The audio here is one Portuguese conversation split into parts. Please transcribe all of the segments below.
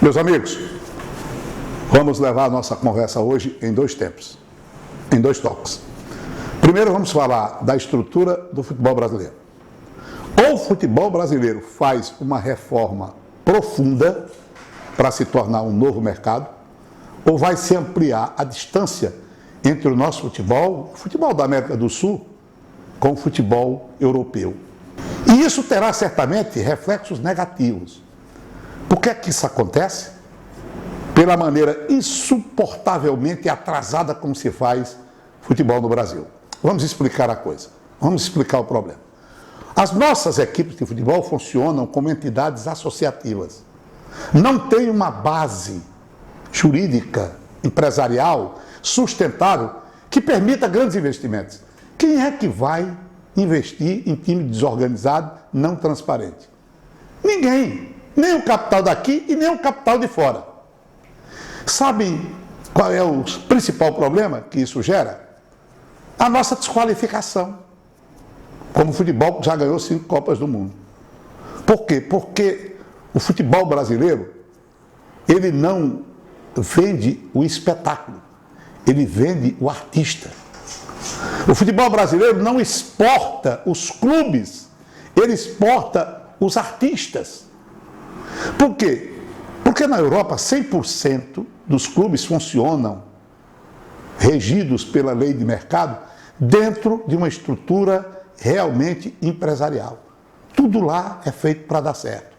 Meus amigos, vamos levar a nossa conversa hoje em dois tempos, em dois toques. Primeiro vamos falar da estrutura do futebol brasileiro. Ou o futebol brasileiro faz uma reforma profunda para se tornar um novo mercado, ou vai se ampliar a distância entre o nosso futebol, o futebol da América do Sul, com o futebol europeu. E isso terá certamente reflexos negativos. Por que é que isso acontece? Pela maneira insuportavelmente atrasada como se faz futebol no Brasil. Vamos explicar a coisa, vamos explicar o problema. As nossas equipes de futebol funcionam como entidades associativas. Não tem uma base jurídica, empresarial, sustentável, que permita grandes investimentos. Quem é que vai investir em time desorganizado, não transparente? Ninguém. Nem o capital daqui e nem o capital de fora. Sabe qual é o principal problema que isso gera? A nossa desqualificação. Como o futebol já ganhou 5 Copas do Mundo. Por quê? Porque o futebol brasileiro, ele não vende o espetáculo, ele vende o artista. O futebol brasileiro não exporta os clubes, ele exporta os artistas. Por quê? Porque na Europa 100% dos clubes funcionam regidos pela lei de mercado dentro de uma estrutura realmente empresarial. Tudo lá é feito para dar certo.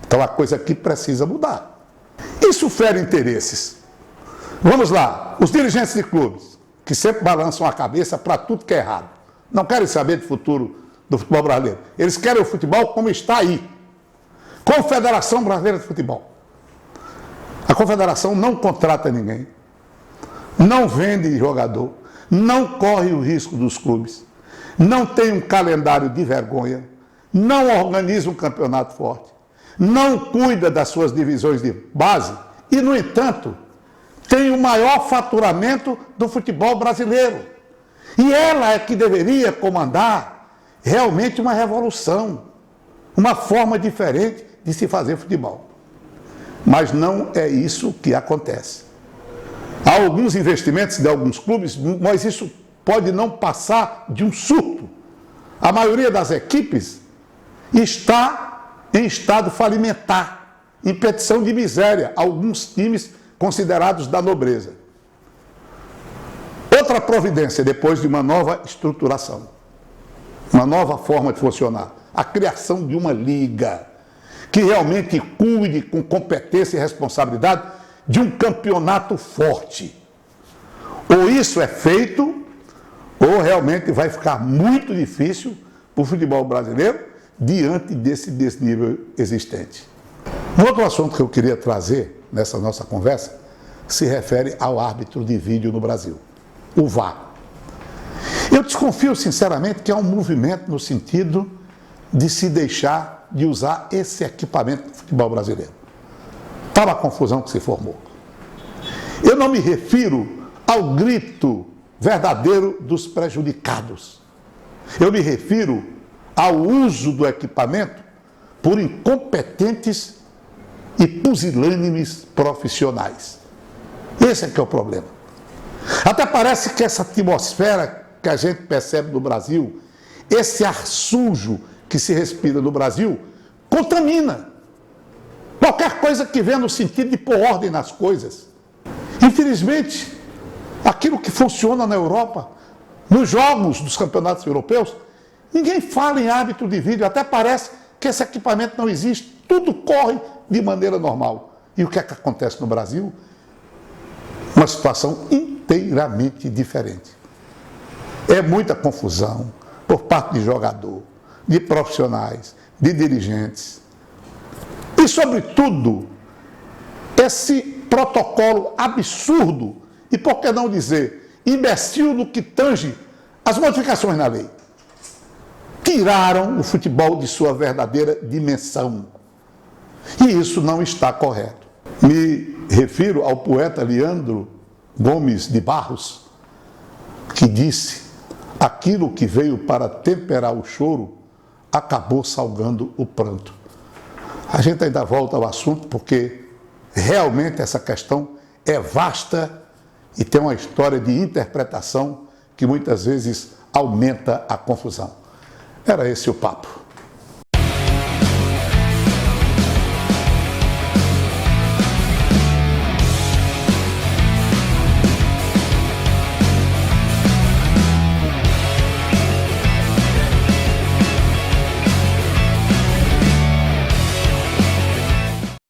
Então a coisa aqui precisa mudar. Isso fere interesses. Vamos lá, os dirigentes de clubes, que sempre balançam a cabeça para tudo que é errado, não querem saber do futuro do futebol brasileiro. Eles querem o futebol como está aí. Confederação Brasileira de Futebol. A confederação não contrata ninguém, não vende jogador, não corre o risco dos clubes, não tem um calendário de vergonha, não organiza um campeonato forte, não cuida das suas divisões de base e, no entanto, tem o maior faturamento do futebol brasileiro. E ela é que deveria comandar realmente uma revolução, uma forma diferente de se fazer futebol. Mas não é isso que acontece. Há alguns investimentos de alguns clubes, mas isso pode não passar de um surto. A maioria das equipes está em estado falimentar, em petição de miséria, alguns times considerados da nobreza. Outra providência depois de uma nova estruturação, uma nova forma de funcionar, a criação de uma liga que realmente cuide com competência e responsabilidade de um campeonato forte. Ou isso é feito, ou realmente vai ficar muito difícil para o futebol brasileiro diante desse desnível existente. Um outro assunto que eu queria trazer nessa nossa conversa se refere ao árbitro de vídeo no Brasil, o VAR. Eu desconfio sinceramente que há um movimento no sentido de se deixar de usar esse equipamento do futebol brasileiro. Tal a confusão que se formou. Eu não me refiro ao grito verdadeiro dos prejudicados. Eu me refiro ao uso do equipamento por incompetentes e pusilânimes profissionais. Esse é que é o problema. Até parece que essa atmosfera que a gente percebe no Brasil, esse ar sujo que se respira no Brasil, contamina. Qualquer coisa que venha no sentido de pôr ordem nas coisas. Infelizmente, aquilo que funciona na Europa, nos jogos dos campeonatos europeus, ninguém fala em árbitro de vídeo, até parece que esse equipamento não existe, tudo corre de maneira normal. E o que é que acontece no Brasil? Uma situação inteiramente diferente. É muita confusão por parte de jogador, de profissionais, de dirigentes. E, sobretudo, esse protocolo absurdo, e por que não dizer, imbecil no que tange as modificações na lei. Tiraram o futebol de sua verdadeira dimensão. E isso não está correto. Me refiro ao poeta Leandro Gomes de Barros, que disse: aquilo que veio para temperar o choro acabou salgando o pranto. A gente ainda volta ao assunto porque realmente essa questão é vasta e tem uma história de interpretação que muitas vezes aumenta a confusão. Era esse o papo.